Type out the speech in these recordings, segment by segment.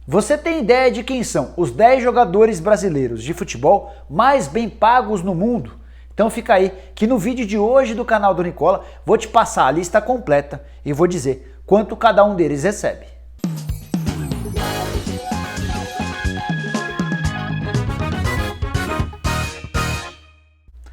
Você tem ideia de quem são os 10 jogadores brasileiros de futebol mais bem pagos no mundo? Então fica aí que no vídeo de hoje do canal do Nicola vou te passar a lista completa e vou dizer quanto cada um deles recebe.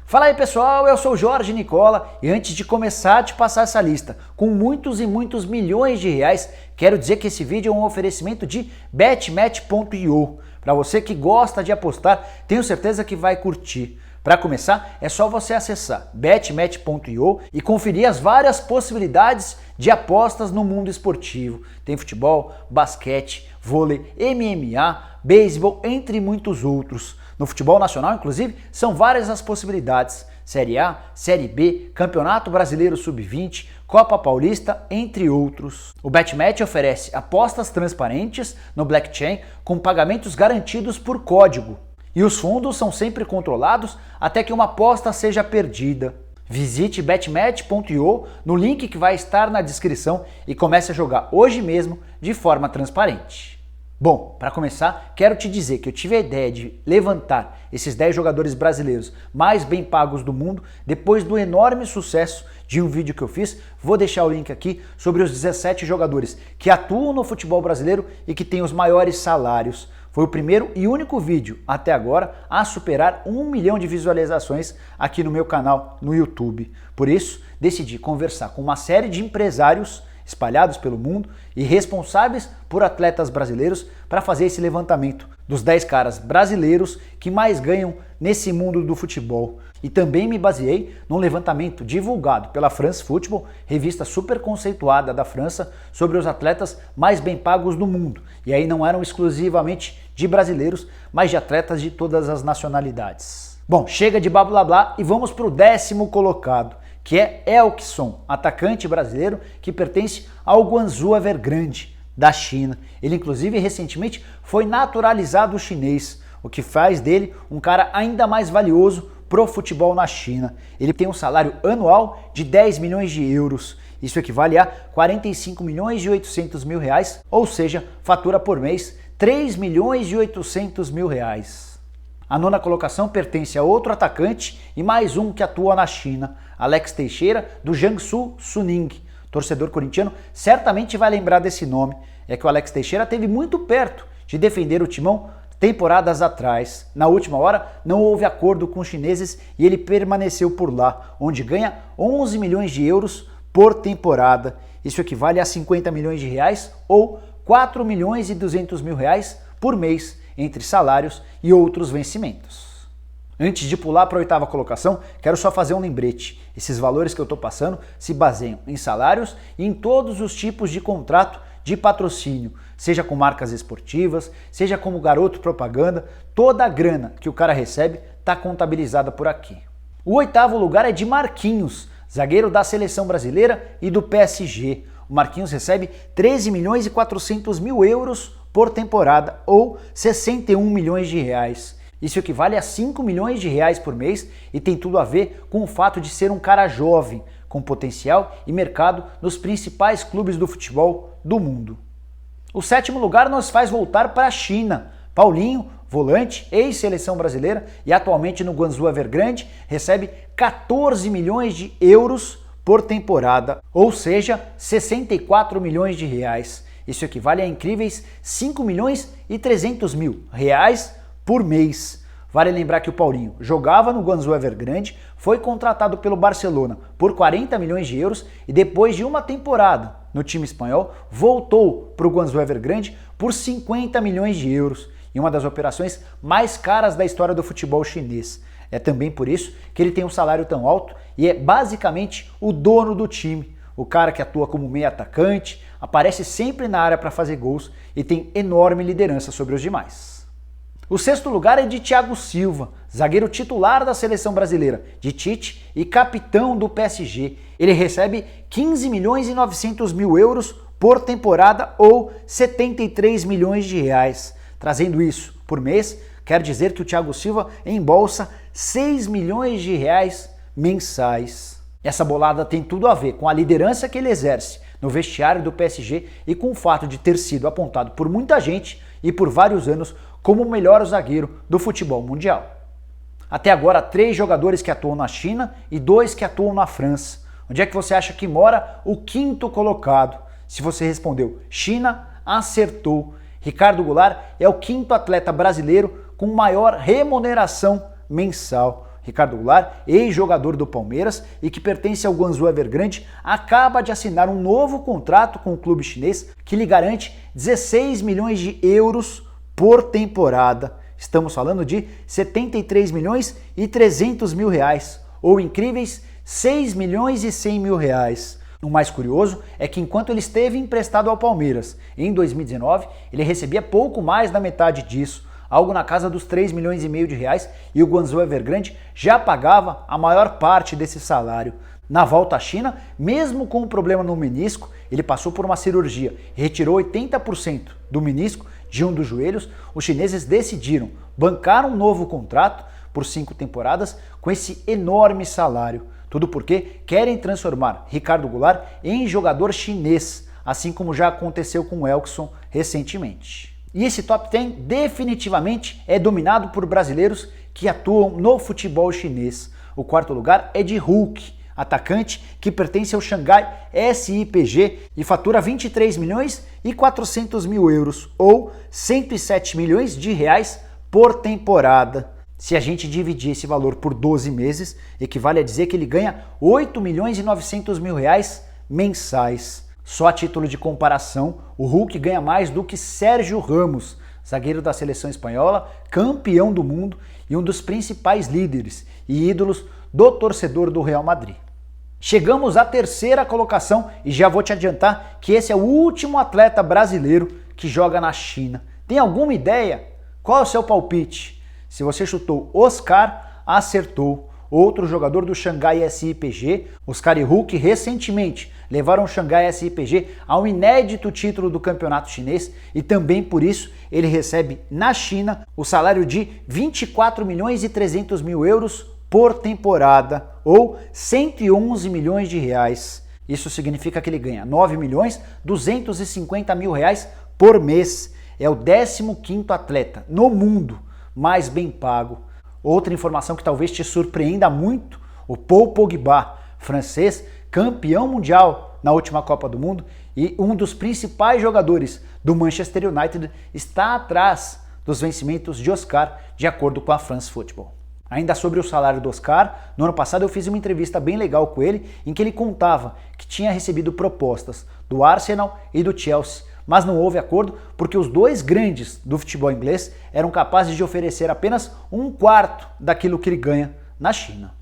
Fala aí pessoal, eu sou o Jorge Nicola e antes de começar a te passar essa lista com muitos e muitos milhões de reais, quero dizer que esse vídeo é um oferecimento de betmatch.io. Para você que gosta de apostar, tenho certeza que vai curtir. Para começar, é só você acessar betmatch.io e conferir as várias possibilidades de apostas no mundo esportivo. Tem futebol, basquete, vôlei, MMA, beisebol, entre muitos outros. No futebol nacional, inclusive, são várias as possibilidades. Série A, Série B, Campeonato Brasileiro Sub-20, Copa Paulista, entre outros. O BetMatch oferece apostas transparentes no blockchain com pagamentos garantidos por código. E os fundos são sempre controlados até que uma aposta seja perdida. Visite betmatch.io no link que vai estar na descrição e comece a jogar hoje mesmo de forma transparente. Bom, para começar, quero te dizer que eu tive a ideia de levantar esses 10 jogadores brasileiros mais bem pagos do mundo depois do enorme sucesso de um vídeo que eu fiz. Vou deixar o link aqui sobre os 17 jogadores que atuam no futebol brasileiro e que têm os maiores salários. Foi o primeiro e único vídeo até agora a superar 1 milhão de visualizações aqui no meu canal no YouTube. Por isso, decidi conversar com uma série de empresários espalhados pelo mundo e responsáveis por atletas brasileiros para fazer esse levantamento dos 10 caras brasileiros que mais ganham nesse mundo do futebol. E também me baseei num levantamento divulgado pela France Football, revista super conceituada da França, sobre os atletas mais bem pagos do mundo. E aí não eram exclusivamente de brasileiros, mas de atletas de todas as nacionalidades. Bom, chega de blá blá blá e vamos para o 10º colocado, que é Elkeson, atacante brasileiro que pertence ao Guangzhou Evergrande, da China. Ele inclusive recentemente foi naturalizado chinês, o que faz dele um cara ainda mais valioso pro futebol na China. Ele tem um salário anual de 10 milhões de euros. Isso equivale a 45 milhões e 800 mil reais, ou seja, fatura por mês 3 milhões e 800 mil reais. A 9ª colocação pertence a outro atacante e mais um que atua na China, Alex Teixeira, do Jiangsu Suning. Torcedor corintiano certamente vai lembrar desse nome. É que o Alex Teixeira esteve muito perto de defender o Timão temporadas atrás. Na última hora, não houve acordo com os chineses e ele permaneceu por lá, onde ganha 11 milhões de euros por temporada. Isso equivale a 50 milhões de reais ou 4 milhões e 200 mil reais por mês, entre salários e outros vencimentos. Antes de pular para a 8ª colocação, quero só fazer um lembrete. Esses valores que eu estou passando se baseiam em salários e em todos os tipos de contrato de patrocínio, seja com marcas esportivas, seja como garoto propaganda, toda a grana que o cara recebe está contabilizada por aqui. O 8º lugar é de Marquinhos, zagueiro da seleção brasileira e do PSG. O Marquinhos recebe 13 milhões e 400 mil euros por temporada ou 61 milhões de reais. Isso equivale a 5 milhões de reais por mês e tem tudo a ver com o fato de ser um cara jovem, com potencial e mercado nos principais clubes do futebol do mundo. O 7º lugar nos faz voltar para a China. Paulinho, volante, ex-seleção brasileira e atualmente no Guangzhou Evergrande, recebe 14 milhões de euros por temporada, ou seja, 64 milhões de reais. Isso equivale a incríveis 5 milhões e 300 mil reais por mês. Vale lembrar que o Paulinho jogava no Guangzhou Evergrande, foi contratado pelo Barcelona por 40 milhões de euros e depois de uma temporada no time espanhol, voltou para o Guangzhou Evergrande por 50 milhões de euros, em uma das operações mais caras da história do futebol chinês. É também por isso que ele tem um salário tão alto e é basicamente o dono do time, o cara que atua como meio atacante, aparece sempre na área para fazer gols e tem enorme liderança sobre os demais. O 6º lugar é de Thiago Silva, zagueiro titular da seleção brasileira, de Tite e capitão do PSG. Ele recebe 15 milhões e 900 mil euros por temporada ou 73 milhões de reais. Trazendo isso por mês, quer dizer que o Thiago Silva embolsa 6 milhões de reais mensais. Essa bolada tem tudo a ver com a liderança que ele exerce no vestiário do PSG e com o fato de ter sido apontado por muita gente e por vários anos como o melhor zagueiro do futebol mundial. Até agora, 3 jogadores que atuam na China e 2 que atuam na França. Onde é que você acha que mora o 5º colocado? Se você respondeu China, acertou. Ricardo Goulart é o 5º atleta brasileiro com maior remuneração mensal. Ricardo Goulart, ex-jogador do Palmeiras e que pertence ao Guangzhou Evergrande, acaba de assinar um novo contrato com o clube chinês que lhe garante 16 milhões de euros por temporada. Estamos falando de 73 milhões e 300 mil reais, ou incríveis 6 milhões e 100 mil reais. O mais curioso é que enquanto ele esteve emprestado ao Palmeiras em 2019, ele recebia pouco mais da metade disso, algo na casa dos 3 milhões e meio de reais, e o Guangzhou Evergrande já pagava a maior parte desse salário. Na volta à China, mesmo com um problema no menisco, ele passou por uma cirurgia e retirou 80% do menisco de um dos joelhos. Os chineses decidiram bancar um novo contrato por 5 temporadas com esse enorme salário. Tudo porque querem transformar Ricardo Goulart em jogador chinês, assim como já aconteceu com o Elkson recentemente. E esse top 10 definitivamente é dominado por brasileiros que atuam no futebol chinês. O 4º lugar é de Hulk, atacante que pertence ao Xangai SIPG e fatura 23 milhões e 400 mil euros, ou 107 milhões de reais por temporada. Se a gente dividir esse valor por 12 meses, equivale a dizer que ele ganha 8 milhões e 900 mil reais mensais. Só a título de comparação, o Hulk ganha mais do que Sérgio Ramos, zagueiro da seleção espanhola, campeão do mundo e um dos principais líderes e ídolos do torcedor do Real Madrid. Chegamos à 3ª colocação e já vou te adiantar que esse é o último atleta brasileiro que joga na China. Tem alguma ideia? Qual é o seu palpite? Se você chutou Oscar, acertou. Outro jogador do Xangai SIPG, Oscar e Hulk, recentemente levaram o Xangai SIPG ao inédito título do campeonato chinês e também por isso ele recebe na China o salário de 24 milhões e 300 mil euros por temporada, ou 111 milhões de reais. Isso significa que ele ganha 9 milhões 250 mil reais por mês. É o 15º atleta no mundo mais bem pago. Outra informação que talvez te surpreenda muito, o Paul Pogba, francês, campeão mundial na última Copa do Mundo e um dos principais jogadores do Manchester United, está atrás dos vencimentos de Oscar, de acordo com a France Football. Ainda sobre o salário do Oscar, no ano passado eu fiz uma entrevista bem legal com ele, em que ele contava que tinha recebido propostas do Arsenal e do Chelsea, mas não houve acordo porque os 2 grandes do futebol inglês eram capazes de oferecer apenas 1/4 daquilo que ele ganha na China.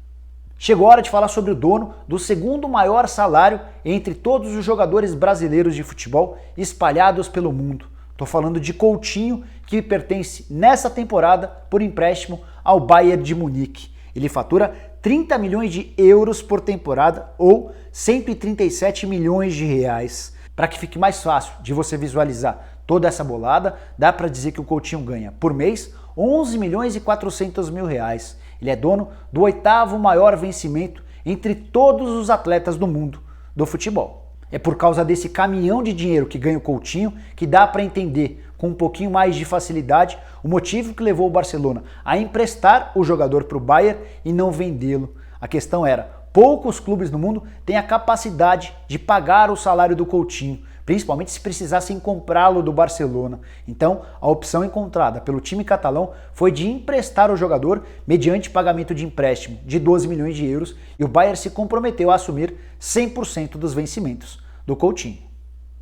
Chegou a hora de falar sobre o dono do 2º maior salário entre todos os jogadores brasileiros de futebol espalhados pelo mundo. Estou falando de Coutinho, que pertence nessa temporada por empréstimo ao Bayern de Munique. Ele fatura 30 milhões de euros por temporada, ou 137 milhões de reais. Para que fique mais fácil de você visualizar toda essa bolada, dá para dizer que o Coutinho ganha por mês 11 milhões e 400 mil reais. Ele é dono do 8º maior vencimento entre todos os atletas do mundo do futebol. É por causa desse caminhão de dinheiro que ganha o Coutinho que dá para entender com um pouquinho mais de facilidade o motivo que levou o Barcelona a emprestar o jogador para o Bayern e não vendê-lo. A questão era: poucos clubes no mundo têm a capacidade de pagar o salário do Coutinho, principalmente se precisassem comprá-lo do Barcelona. Então, a opção encontrada pelo time catalão foi de emprestar o jogador mediante pagamento de empréstimo de 12 milhões de euros e o Bayern se comprometeu a assumir 100% dos vencimentos do Coutinho.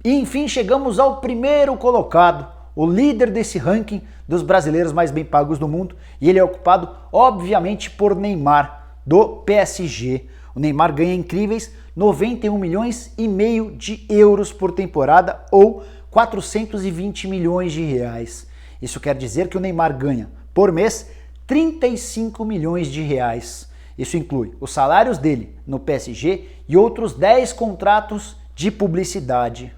E enfim, chegamos ao 1º colocado, o líder desse ranking dos brasileiros mais bem pagos do mundo, e ele é ocupado, obviamente, por Neymar, do PSG. O Neymar ganha incríveis 91 milhões e meio de euros por temporada, ou 420 milhões de reais. Isso quer dizer que o Neymar ganha, por mês, 35 milhões de reais. Isso inclui os salários dele no PSG e outros 10 contratos de publicidade.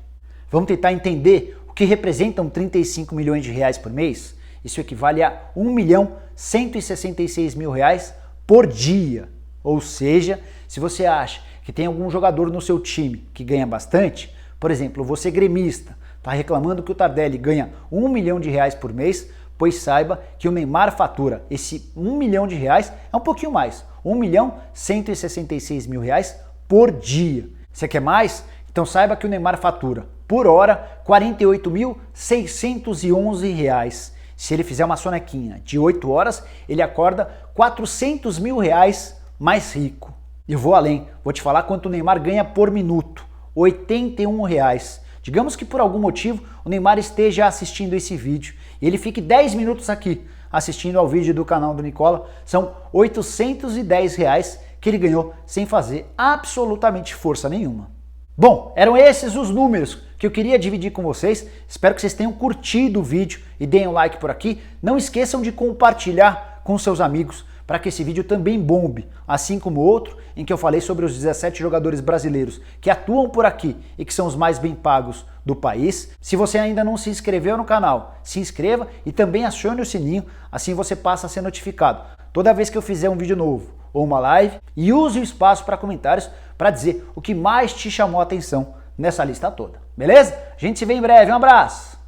Vamos tentar entender o que representam 35 milhões de reais por mês? Isso equivale a 1 milhão 166 mil reais por dia. Ou seja, se você acha que tem algum jogador no seu time que ganha bastante, por exemplo, você gremista, está reclamando que o Tardelli ganha R$1 milhão por mês, pois saiba que o Neymar fatura esse R$1 milhão, é um pouquinho mais, R$1.166.000 por dia. Você quer mais? Então saiba que o Neymar fatura por hora R$48.611. Se ele fizer uma sonequinha de 8 horas, ele acorda R$400 mil mais rico. E eu vou além, vou te falar quanto o Neymar ganha por minuto, R$81. Digamos que por algum motivo o Neymar esteja assistindo esse vídeo e ele fique 10 minutos aqui assistindo ao vídeo do canal do Nicola, são R$810 que ele ganhou sem fazer absolutamente força nenhuma. Bom, eram esses os números que eu queria dividir com vocês. Espero que vocês tenham curtido o vídeo e deem um like por aqui. Não esqueçam de compartilhar com seus amigos para que esse vídeo também bombe, assim como o outro em que eu falei sobre os 17 jogadores brasileiros que atuam por aqui e que são os mais bem pagos do país. Se você ainda não se inscreveu no canal, se inscreva e também acione o sininho, assim você passa a ser notificado toda vez que eu fizer um vídeo novo ou uma live, e use o espaço para comentários para dizer o que mais te chamou a atenção nessa lista toda. Beleza? A gente se vê em breve. Um abraço!